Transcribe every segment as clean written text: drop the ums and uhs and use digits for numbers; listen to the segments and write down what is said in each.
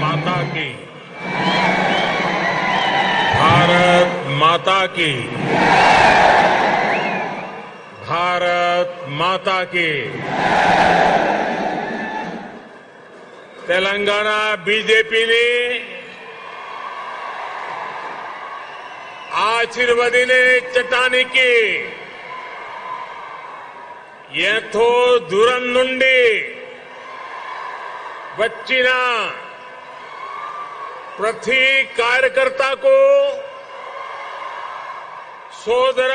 माता की, भारत माता की। तेलंगाना बीजेपीने ఆశీర్వదినే చట్టానికి ఎంతో దూరం నుండి వచ్చిన ప్రతి కార్యకర్తకు సోదర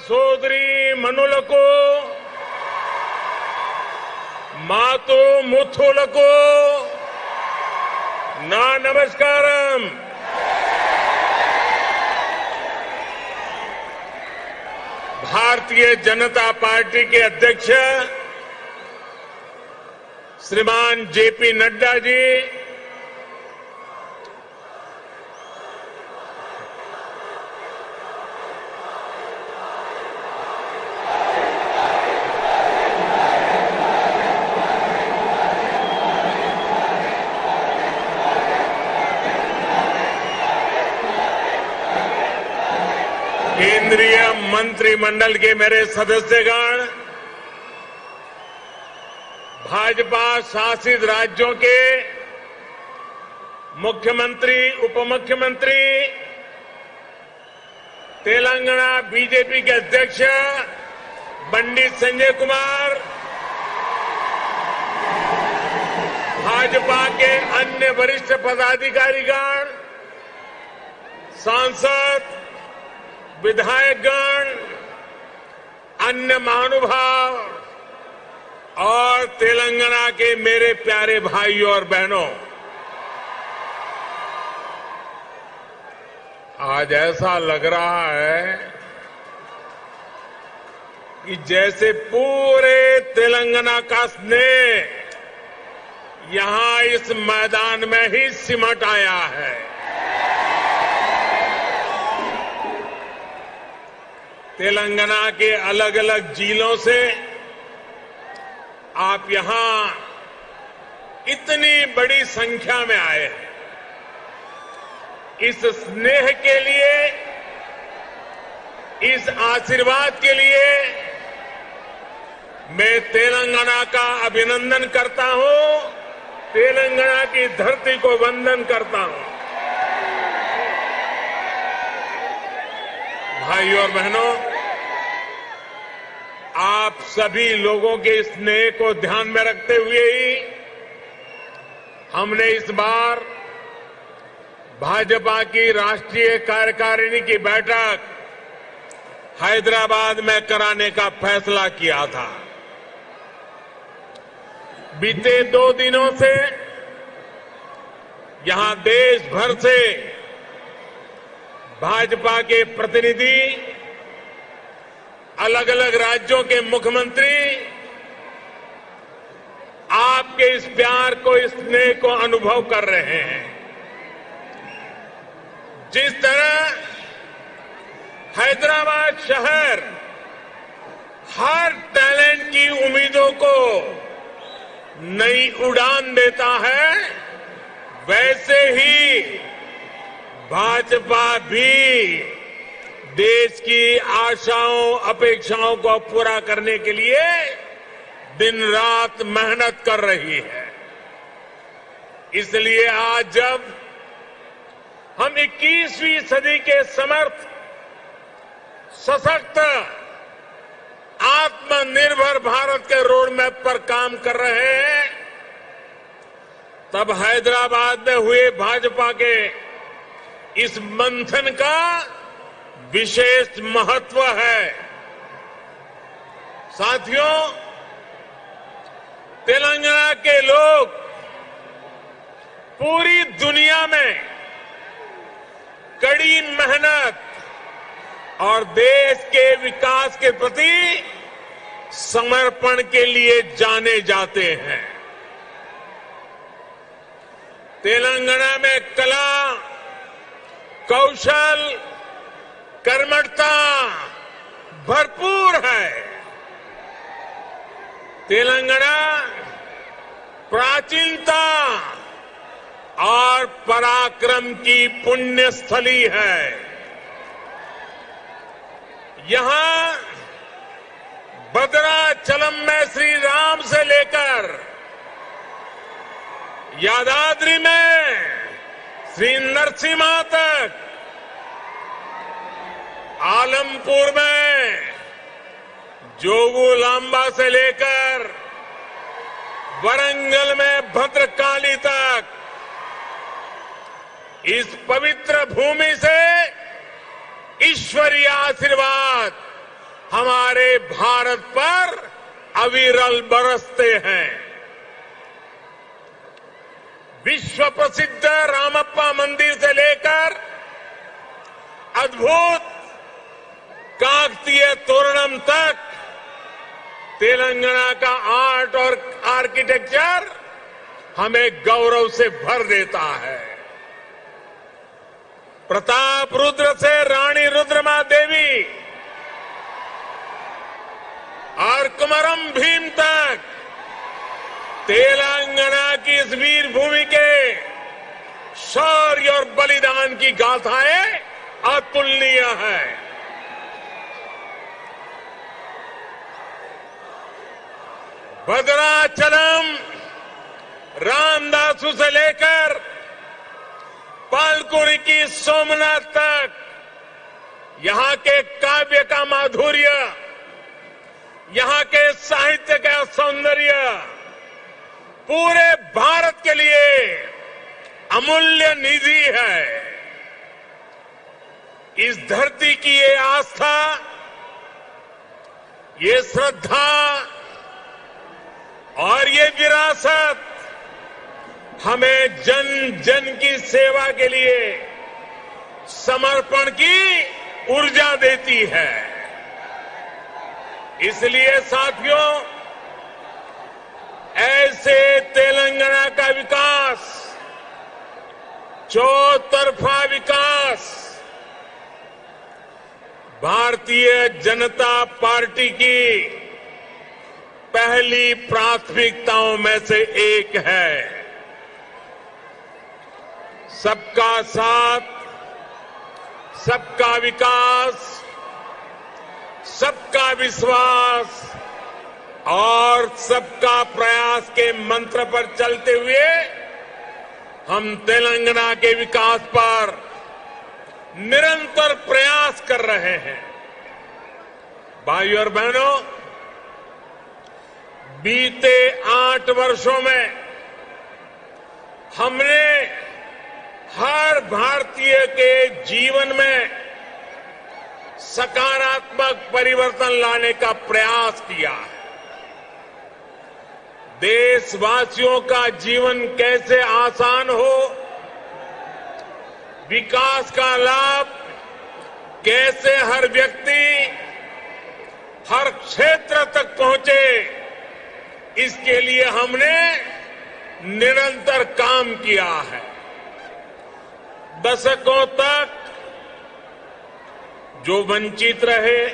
సోదరి మనులకు మాతు ముత్తులకు నా నమస్కారం। भारतीय जनता पार्टी के अध्यक्ष श्रीमान जेपी नड्डा जी, केंद्रीय मंत्रिमंडल के मेरे सदस्यगण, भाजपा शासित राज्यों के मुख्यमंत्री, उपमुख्यमंत्री, तेलंगाना बीजेपी के अध्यक्ष पंडित संजय कुमार, भाजपा के अन्य वरिष्ठ पदाधिकारीगण, सांसद, विधायकगण, अन्य महानुभाव और तेलंगाना के मेरे प्यारे भाइयों और बहनों, आज ऐसा लग रहा है कि जैसे पूरे तेलंगाना का स्नेह यहां इस मैदान में ही सिमट आया है। तेलंगाना के अलग अलग जिलों से आप यहां इतनी बड़ी संख्या में आए हैं। इस स्नेह के लिए, इस आशीर्वाद के लिए मैं तेलंगाना का अभिनंदन करता हूं, तेलंगाना की धरती को वंदन करता हूं। भाइयों और बहनों, आप सभी लोगों के स्नेह को ध्यान में रखते हुए ही हमने इस बार भाजपा की राष्ट्रीय कार्यकारिणी की बैठक हैदराबाद में कराने का फैसला किया था। बीते 2 दिनों से यहां देश भर से भाजपा के प्रतिनिधि, अलग अलग राज्यों के मुख्यमंत्री आपके इस प्यार को, इस स्नेह को अनुभव कर रहे हैं। जिस तरह हैदराबाद शहर हर टैलेंट की उम्मीदों को नई उड़ान देता है, वैसे ही भाजपा भी देश की आशाओं, अपेक्षाओं को पूरा करने के लिए दिन रात मेहनत कर रही है। इसलिए आज जब हम 21वीं सदी के समर्थ, सशक्त, आत्मनिर्भर भारत के रोड मैप पर काम कर रहे हैं, तब हैदराबाद में हुए भाजपा के इस मंथन का विशेष महत्व है। साथियों, तेलंगाना के लोग पूरी दुनिया में कड़ी मेहनत और देश के विकास के प्रति समर्पण के लिए जाने जाते हैं। तेलंगाना में कला, कौशल, कर्मठता भरपूर है। तेलंगाना प्राचीनता और पराक्रम की पुण्य स्थली है। यहां भद्राचलम में श्री राम से लेकर यादाद्री में श्री नरसिम्हा तक, आलमपुर में जोगुलांबा से लेकर वरंगल में भद्रकाली तक इस पवित्र भूमि से ईश्वरीय आशीर्वाद हमारे भारत पर अविरल बरसते हैं। विश्व प्रसिद्ध रामप्पा मंदिर से लेकर अद्भुत काकतीय तोरणम तक तेलंगाना का आर्ट और आर्किटेक्चर हमें गौरव से भर देता है। प्रताप रुद्र से रानी रुद्रमा देवी और कुमरम भीम तक तेलंगाना की इस वीर भूमि के शौर्य और बलिदान की गाथाएं अतुलनीय है। भद्राचलम रामदासु से लेकर पालकुरी की सोमनाथ तक यहां के काव्य का माधुर्य, यहां के साहित्य का सौंदर्य पूरे भारत के लिए अमूल्य निधि है। इस धरती की ये आस्था, ये श्रद्धा और ये विरासत हमें जन जन की सेवा के लिए समर्पण की ऊर्जा देती है। इसलिए साथियों, ऐसे तेलंगाना का विकास, चौतरफा विकास भारतीय जनता पार्टी की पहली प्राथमिकताओं में से एक है। सबका साथ, सबका विकास, सबका विश्वास और सबका प्रयास के मंत्र पर चलते हुए हम तेलंगाना के विकास पर निरंतर प्रयास कर रहे हैं। भाइयों और बहनों, बीते 8 वर्षों में हमने हर भारतीय के जीवन में सकारात्मक परिवर्तन लाने का प्रयास किया है। देशवासियों का जीवन कैसे आसान हो, विकास का लाभ कैसे हर व्यक्ति, हर क्षेत्र तक पहुंचे, इसके लिए हमने निरंतर काम किया है। दशकों तक जो वंचित रहे,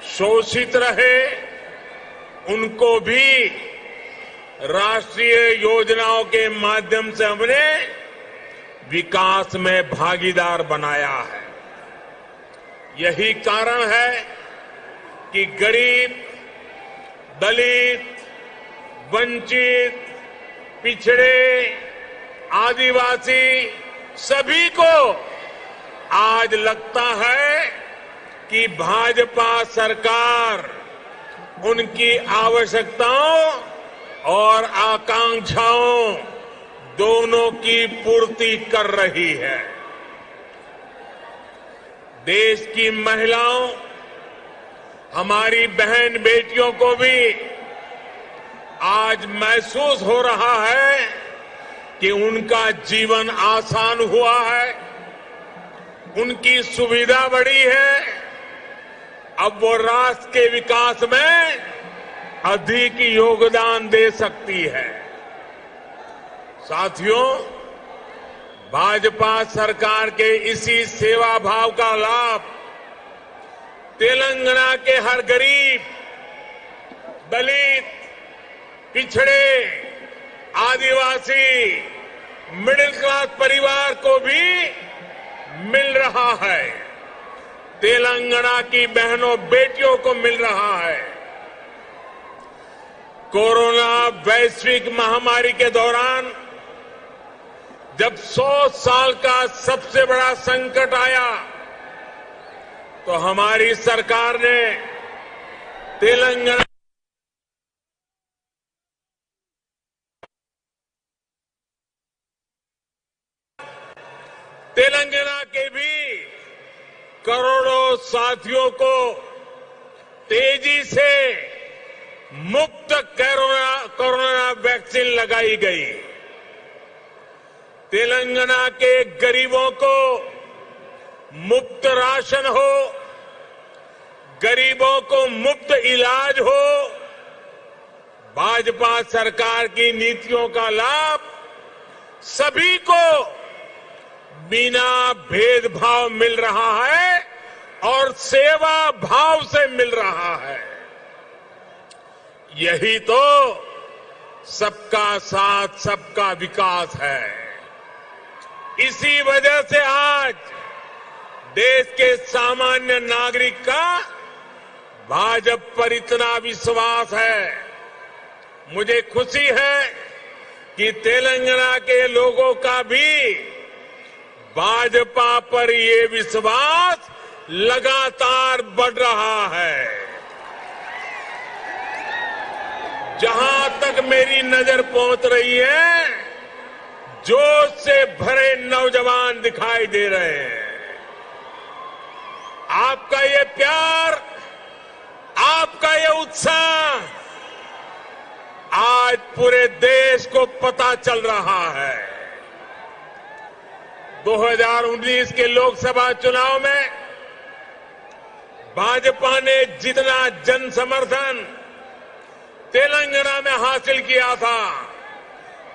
शोषित रहे, उनको भी राष्ट्रीय योजनाओं के माध्यम से हमने विकास में भागीदार बनाया है। यही कारण है कि गरीब, दलित, वंचित, पिछड़े, आदिवासी सभी को आज लगता है कि भाजपा सरकार उनकी आवश्यकताओं और आकांक्षाओं दोनों की पूर्ति कर रही है। देश की महिलाओं, हमारी बहन बेटियों को भी आज महसूस हो रहा है कि उनका जीवन आसान हुआ है। उनकी सुविधा बढ़ी है, अब वो राष्ट्र के विकास में अधिक योगदान दे सकती है। साथियों, भाजपा सरकार के इसी सेवा भाव का लाभ तेलंगाना के हर गरीब, दलित, पिछड़े, आदिवासी, मिडिल क्लास परिवार को भी मिल रहा है। तेलंगाना की बहनों बेटियों को मिल रहा है। कोरोना वैश्विक महामारी के दौरान जब 100 साल का सबसे बड़ा संकट आया तो हमारी सरकार ने तेलंगाना के भी करोड़ों साथियों को तेजी से मुफ्त कोरोना वैक्सीन लगाई गई। तेलंगाना के गरीबों को मुफ्त राशन हो, गरीबों को मुफ्त इलाज हो, भाजपा सरकार की नीतियों का लाभ सभी को बिना भेदभाव मिल रहा है और सेवा भाव से मिल रहा है। यही तो सबका साथ सबका विकास है। इसी वजह से आज देश के सामान्य नागरिक का भाजपा पर इतना विश्वास है। मुझे खुशी है कि तेलंगाना के लोगों का भी भाजपा पर ये विश्वास लगातार बढ़ रहा है। जहां तक मेरी नजर पहुंच रही है, जोश से भरे नौजवान दिखाई दे रहे हैं। आपका ये प्यार, आपका ये उत्साह आज पूरे देश को पता चल रहा है। 2019 के लोकसभा चुनाव में भाजपा ने जितना जन समर्थन तेलंगाना में हासिल किया था,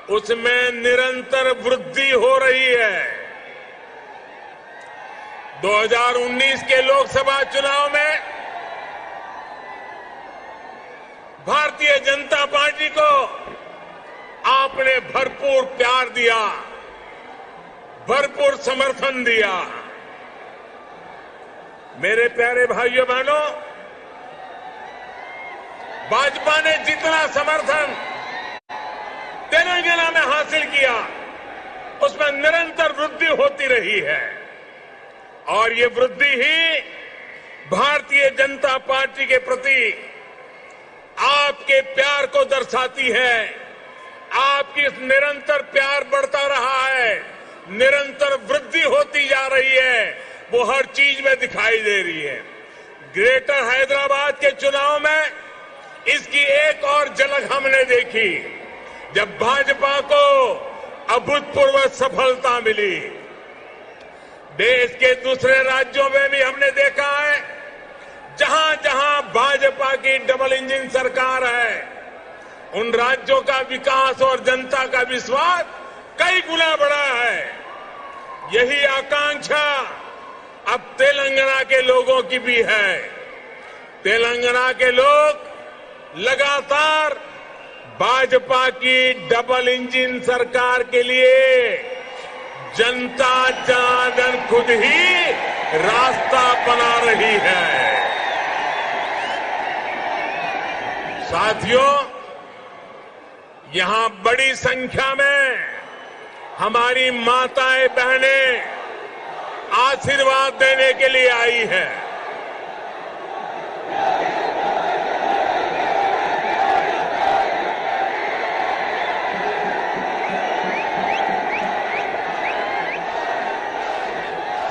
उसमें निरंतर वृद्धि हो रही है। 2019 के लोकसभा चुनाव में भारतीय जनता पार्टी को आपने भरपूर प्यार दिया, भरपूर समर्थन दिया। मेरे प्यारे भाइयों बहनों, भाजपा ने जितना समर्थन तेलंगाना में हासिल किया, उसमें निरंतर वृद्धि होती रही है और ये वृद्धि ही भारतीय जनता पार्टी के प्रति आपके प्यार को दर्शाती है। आपकी निरंतर प्यार बढ़ता रहा है, निरंतर वृद्धि होती जा रही है, वो हर चीज में दिखाई दे रही है। ग्रेटर हैदराबाद के चुनाव में इसकी एक और झलक हमने देखी, जब भाजपा को अभूतपूर्व सफलता मिली। देश के दूसरे राज्यों में भी हमने देखा है, जहां जहां भाजपा की डबल इंजन सरकार है, उन राज्यों का विकास और जनता का विश्वास कई गुना बढ़ा है। यही आकांक्षा अब तेलंगाना के लोगों की भी है। तेलंगाना के लोग लगातार भाजपा की डबल इंजन सरकार के लिए जनता जनार्दन खुद ही रास्ता बना रही है। साथियों, यहां बड़ी संख्या में हमारी माताएं बहनें आशीर्वाद देने के लिए आई है।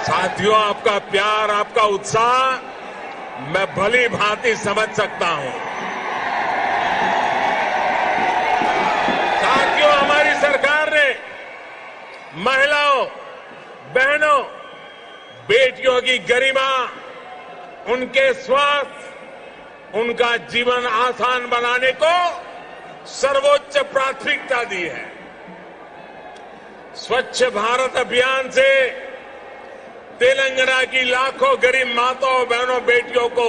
साथियों, आपका प्यार, आपका उत्साह मैं भली भांति समझ सकता हूं। साथियों, हमारी सरकार ने महिलाओं, बहनों, बेटियों की गरिमा, उनके स्वास्थ्य, उनका जीवन आसान बनाने को सर्वोच्च प्राथमिकता दी है। स्वच्छ भारत अभियान से तेलंगाना की लाखों गरीब माताओं, बहनों, बेटियों को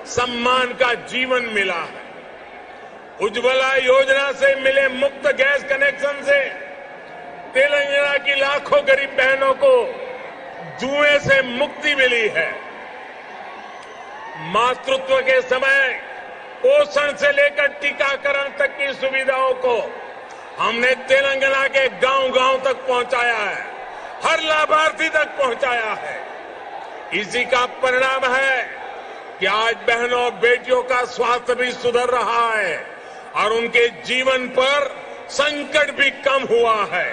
सम्मान का जीवन मिला है। उज्ज्वला योजना से मिले मुफ्त गैस कनेक्शन से तेलंगाना की लाखों गरीब बहनों को जुए से मुक्ति मिली है। मातृत्व के समय पोषण से लेकर टीकाकरण तक की सुविधाओं को हमने तेलंगाना के गांव-गांव तक पहुंचाया है, हर लाभार्थी तक पहुंचाया है। इसी का परिणाम है कि आज बहनों बेटियों का स्वास्थ्य भी सुधर रहा है और उनके जीवन पर संकट भी कम हुआ है।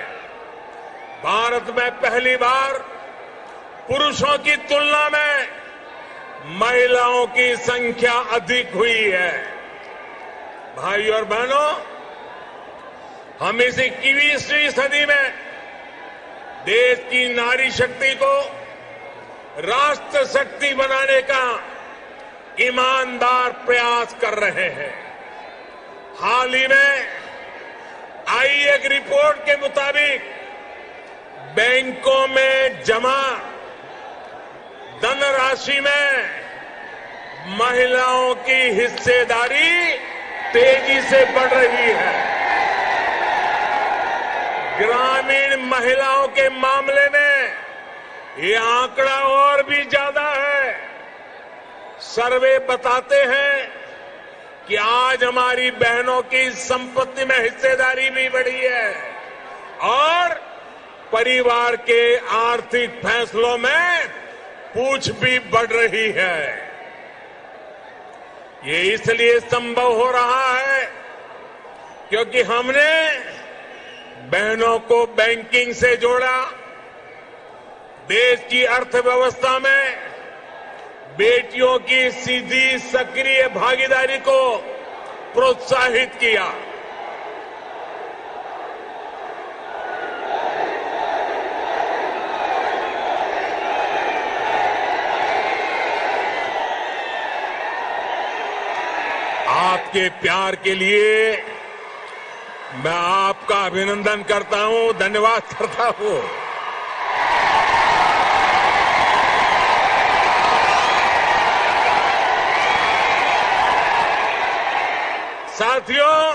भारत में पहली बार पुरुषों की तुलना में महिलाओं की संख्या अधिक हुई है। भाइयों और बहनों, हम इस 21वीं सदी में देश की नारी शक्ति को राष्ट्र शक्ति बनाने का ईमानदार प्रयास कर रहे हैं। हाल ही में आई एक रिपोर्ट के मुताबिक बैंकों में जमा धनराशि में महिलाओं की हिस्सेदारी तेजी से बढ़ रही है। ग्रामीण महिलाओं के मामले में ये आंकड़ा और भी ज्यादा है। सर्वे बताते हैं कि आज हमारी बहनों की संपत्ति में हिस्सेदारी भी बढ़ी है और परिवार के आर्थिक फैसलों में पूछ भी बढ़ रही है। ये इसलिए संभव हो रहा है क्योंकि हमने बहनों को बैंकिंग से जोड़ा, देश की अर्थव्यवस्था में बेटियों की सीधी सक्रिय भागीदारी को प्रोत्साहित किया। आपके प्यार के लिए मैं आपका अभिनंदन करता हूं, धन्यवाद करता हूं। साथियों,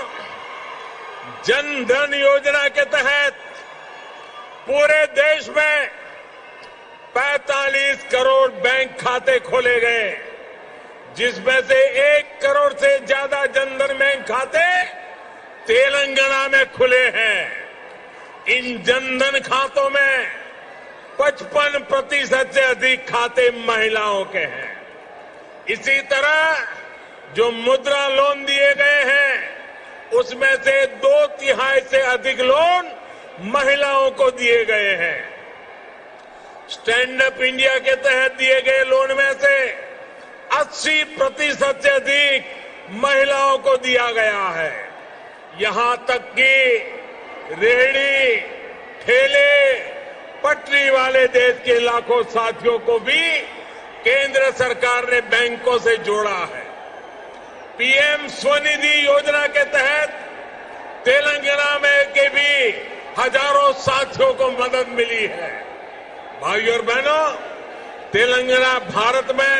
जन धन योजना के तहत पूरे देश में 45 करोड़ बैंक खाते खोले गए, जिसमें से 1 करोड़ से ज्यादा जनधन बैंक खाते तेलंगाना में खुले हैं। इन जनधन खातों में 55% से अधिक खाते महिलाओं के हैं। इसी तरह जो मुद्रा लोन दिए गए हैं उसमें से 2/3 से अधिक लोन महिलाओं को दिए गए हैं। स्टैंड अप इंडिया के तहत दिए गए लोन में से 80% से अधिक महिलाओं को दिया गया है। यहां तक कि रेहड़ी, ठेले, पटरी वाले देश के लाखों साथियों को भी केंद्र सरकार ने बैंकों से जोड़ा है। पीएम स्वनिधि योजना के तहत तेलंगाना में के भी हजारों साथियों को मदद मिली है। भाइयों और बहनों, तेलंगाना भारत में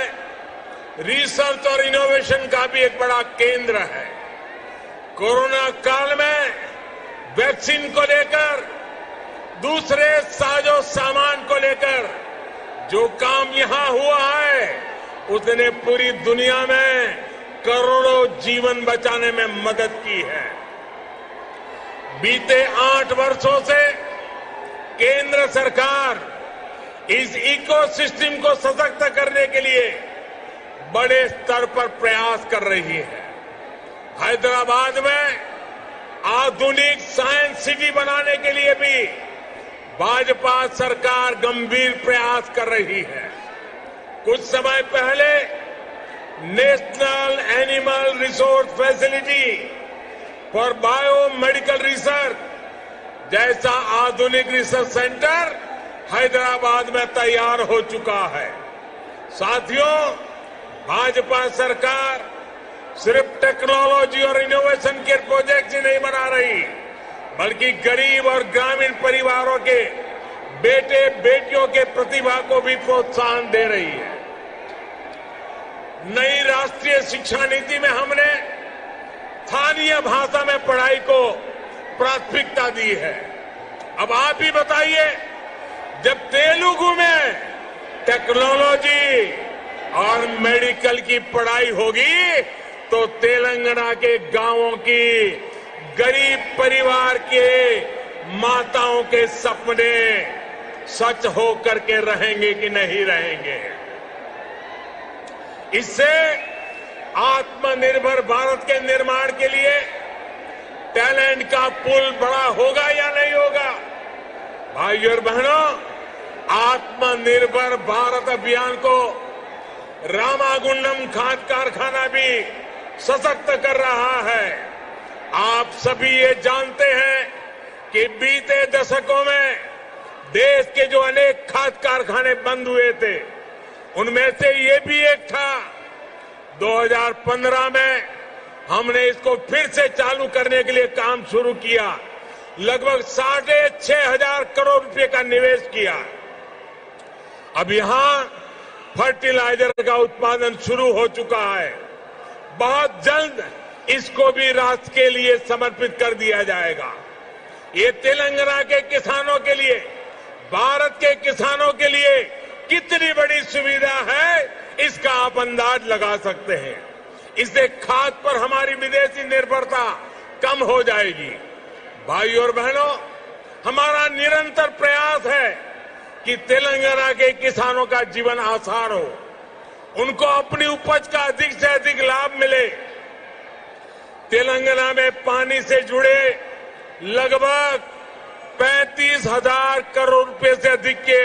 रिसर्च और इनोवेशन का भी एक बड़ा केंद्र है। कोरोना काल में वैक्सीन को लेकर, दूसरे साजो सामान को लेकर जो काम यहां हुआ है उसने पूरी दुनिया में करोड़ों जीवन बचाने में मदद की है। बीते 8 वर्षों से केंद्र सरकार इस इकोसिस्टम को सशक्त करने के लिए बड़े स्तर पर प्रयास कर रही है। हैदराबाद में आधुनिक साइंस सिटी बनाने के लिए भी भाजपा सरकार गंभीर प्रयास कर रही है। कुछ समय पहले national animal resource facility for bio medical research जैसा आधुनिक रिसर्च सेंटर हैदराबाद में तैयार हो चुका है। साथियों, भाजपा सरकार सिर्फ टेक्नोलॉजी और इनोवेशन के प्रोजेक्ट ही नहीं बना रही, बल्कि गरीब और ग्रामीण परिवारों के बेटे बेटियों के प्रतिभा को भी प्रोत्साहन दे रही है। नई राष्ट्रीय शिक्षा नीति में हमने स्थानीय भाषा में पढ़ाई को प्राथमिकता दी है। अब आप ही बताइए, जब तेलुगु में टेक्नोलॉजी और मेडिकल की पढ़ाई होगी तो तेलंगाना के गांवों की गरीब परिवार के माताओं के सपने सच हो करके रहेंगे कि नहीं रहेंगे। इससे आत्मनिर्भर भारत के निर्माण के लिए टैलेंट का पुल बड़ा होगा या नहीं होगा? भाइयों और बहनों, आत्मनिर्भर भारत अभियान को रामागुंडम खाद कारखाना भी सशक्त कर रहा है। आप सभी ये जानते हैं कि बीते दशकों में देश के जो अनेक खाद कारखाने बंद हुए थे, उनमें से ये भी एक था। 2015 में हमने इसको फिर से चालू करने के लिए काम शुरू किया। लगभग 6,500 करोड़ रुपए का निवेश किया। अब यहां फर्टिलाइजर का उत्पादन शुरू हो चुका है। बहुत जल्द इसको भी राष्ट्र के लिए समर्पित कर दिया जाएगा। ये तेलंगाना के किसानों के लिए, भारत के किसानों के लिए कितनी बड़ी सुविधा है, इसका आप अंदाज लगा सकते हैं। इससे खाद पर हमारी विदेशी निर्भरता कम हो जाएगी। भाइयों और बहनों, हमारा निरंतर प्रयास है कि तेलंगाना के किसानों का जीवन आसान हो, उनको अपनी उपज का अधिक से अधिक लाभ मिले। तेलंगाना में पानी से जुड़े लगभग 35,000 करोड़ रुपए से अधिक के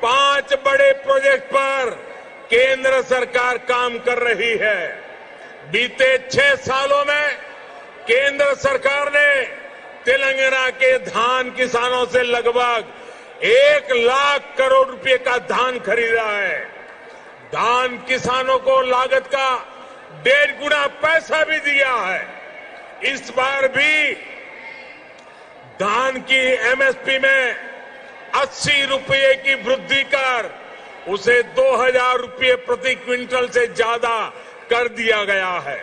5 बड़े प्रोजेक्ट पर केंद्र सरकार काम कर रही है। बीते 6 सालों में केंद्र सरकार ने तेलंगाना के धान किसानों से लगभग 1 लाख करोड़ रुपए का धान खरीदा है। धान किसानों को लागत का 1.5 गुना पैसा भी दिया है। इस बार भी धान की एमएसपी में 80 रुपये की वृद्धि कर उसे 2,000 रुपये प्रति क्विंटल से ज्यादा कर दिया गया है।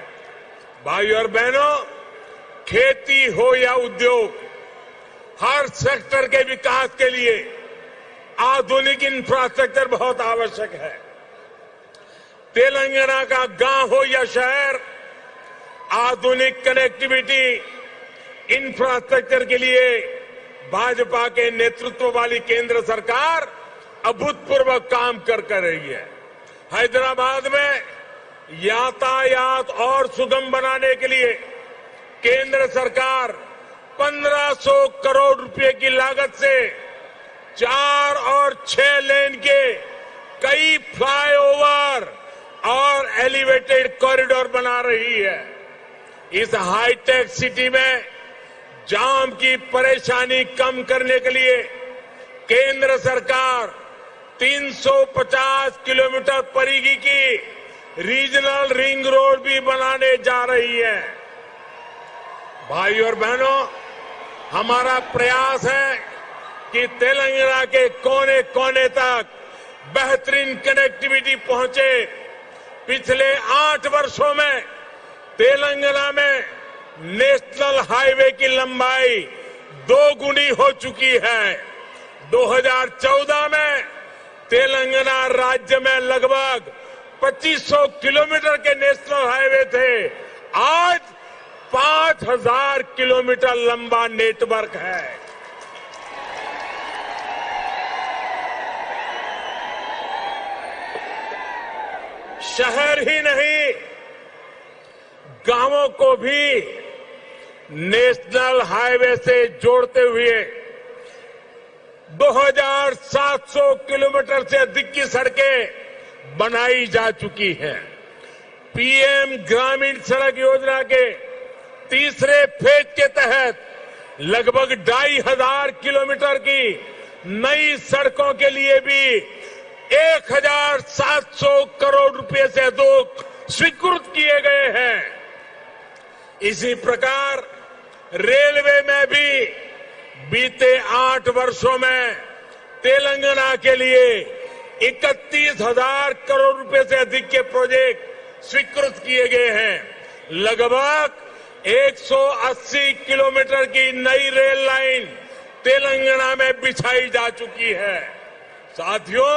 भाइयों और बहनों, खेती हो या उद्योग, हर सेक्टर के विकास के लिए आधुनिक इंफ्रास्ट्रक्चर बहुत आवश्यक है। तेलंगाना का गांव हो या शहर, आधुनिक कनेक्टिविटी इंफ्रास्ट्रक्चर के लिए भाजपा के नेतृत्व वाली केंद्र सरकार अभूतपूर्व काम कर रही है। हैदराबाद में यातायात और सुगम बनाने के लिए केंद्र सरकार 1,500 करोड़ रुपए की लागत से 4 और 6 लेन के कई फ्लाईओवर और एलिवेटेड कॉरिडोर बना रही है। इस हाईटेक सिटी में जाम की परेशानी कम करने के लिए केंद्र सरकार 350 किलोमीटर परिधि की रीजनल रिंग रोड भी बनाने जा रही है। भाइयों और बहनों, हमारा प्रयास है कि तेलंगाना के कोने कोने तक बेहतरीन कनेक्टिविटी पहुंचे। पिछले 8 वर्षों में तेलंगाना में नेशनल हाईवे की लंबाई 2 गुनी हो चुकी है। 2014 में तेलंगाना राज्य में लगभग 2500 किलोमीटर के नेशनल हाईवे थे। आज 5,000 किलोमीटर लंबा नेटवर्क है। शहर ही नहीं, गांवों को भी नेशनल हाईवे से जोड़ते हुए 2,700 किलोमीटर से अधिक की सड़कें बनाई जा चुकी हैं। पीएम ग्रामीण सड़क योजना के तीसरे फेज के तहत लगभग 2,500 किलोमीटर की नई सड़कों के लिए भी 1,700 करोड़ रुपए से अधिक स्वीकृत किए गए हैं। इसी प्रकार रेलवे में भी बीते 8 वर्षों में तेलंगाना के लिए 31,000 करोड़ रुपए से अधिक के प्रोजेक्ट स्वीकृत किए गए हैं। लगभग 180 किलोमीटर की नई रेल लाइन तेलंगाना में बिछाई जा चुकी है। साथियों,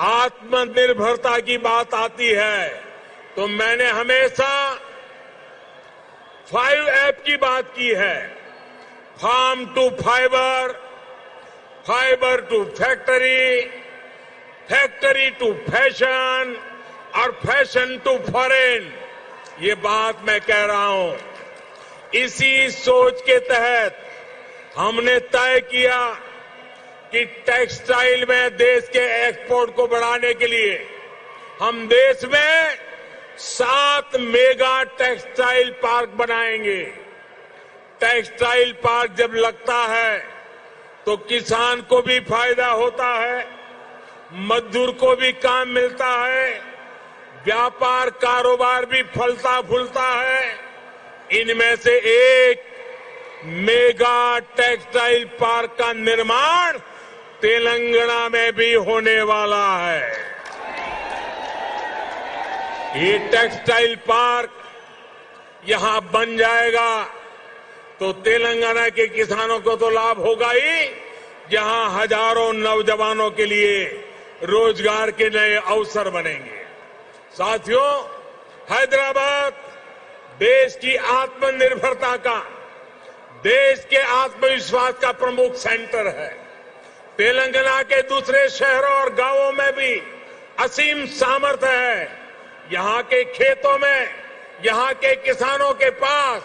आत्मनिर्भरता की बात आती है तो मैंने हमेशा 5 की बात की है। Farm to fibre, fibre to factory, factory to fashion और फैशन टू फॉरेन। ये बात मैं कह रहा हूं। इसी सोच के तहत हमने तय किया कि टेक्सटाइल में देश के एक्सपोर्ट को बढ़ाने के लिए हम देश में 7 मेगा टेक्सटाइल पार्क बनाएंगे। टेक्सटाइल पार्क जब लगता है तो किसान को भी फायदा होता है, मजदूर को भी काम मिलता है, व्यापार कारोबार भी फलता फूलता है। इनमें से एक मेगा टेक्सटाइल पार्क का निर्माण तेलंगाना में भी होने वाला है। ये टेक्सटाइल पार्क यहां बन जाएगा तो तेलंगाना के किसानों को तो लाभ होगा ही, जहां हजारों नौजवानों के लिए रोजगार के नए अवसर बनेंगे। साथियों, हैदराबाद देश की आत्मनिर्भरता का, देश के आत्मविश्वास का प्रमुख सेंटर है। तेलंगाना के दूसरे शहरों और गांवों में भी असीम सामर्थ्य है। यहां के खेतों में, यहां के किसानों के पास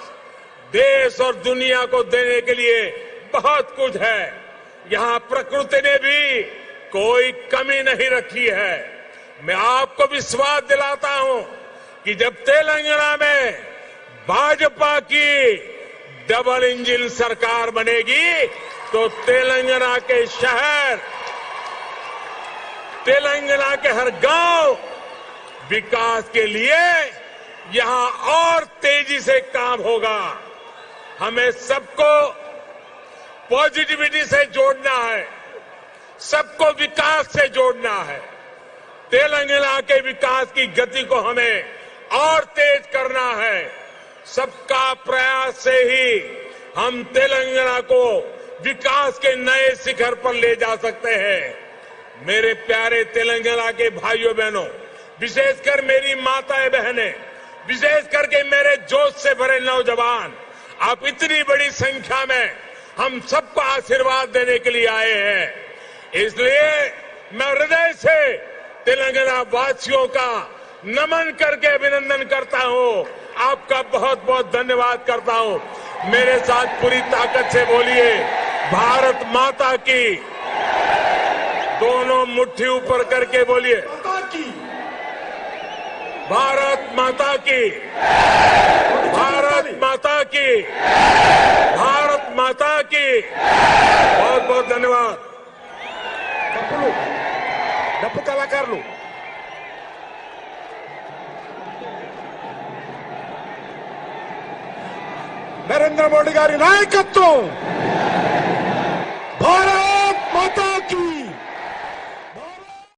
देश और दुनिया को देने के लिए बहुत कुछ है। यहां प्रकृति ने भी कोई कमी नहीं रखी है। मैं आपको विश्वास दिलाता हूं कि जब तेलंगाना में भाजपा की डबल इंजन सरकार बनेगी तो तेलंगाना के शहर, तेलंगाना के हर गांव विकास के लिए यहां और तेजी से काम होगा। हमें सबको पॉजिटिविटी से जोड़ना है, सबको विकास से जोड़ना है। तेलंगाना के विकास की गति को हमें और तेज करना है। सबका प्रयास से ही हम तेलंगाना को विकास के नए शिखर पर ले जा सकते हैं। मेरे प्यारे तेलंगाना के भाइयों बहनों, विशेषकर मेरी माताएं बहनें, विशेष करके मेरे जोश से भरे नौजवान, आप इतनी बड़ी संख्या में हम सबको आशीर्वाद देने के लिए आए हैं। इसलिए मैं हृदय से तेलंगाना वासियों का नमन करके अभिनंदन करता हूं। आपका बहुत बहुत धन्यवाद करता हूं। मेरे साथ पूरी ताकत से बोलिए, भारत माता की। दोनों मुट्ठी ऊपर करके बोलिए, भारत माता की, भारत माता की, भारत माता की। बहुत बहुत धन्यवाद। డప్పు కళాకారులు నరేంద్ర మోడీ గారి నాయకత్వం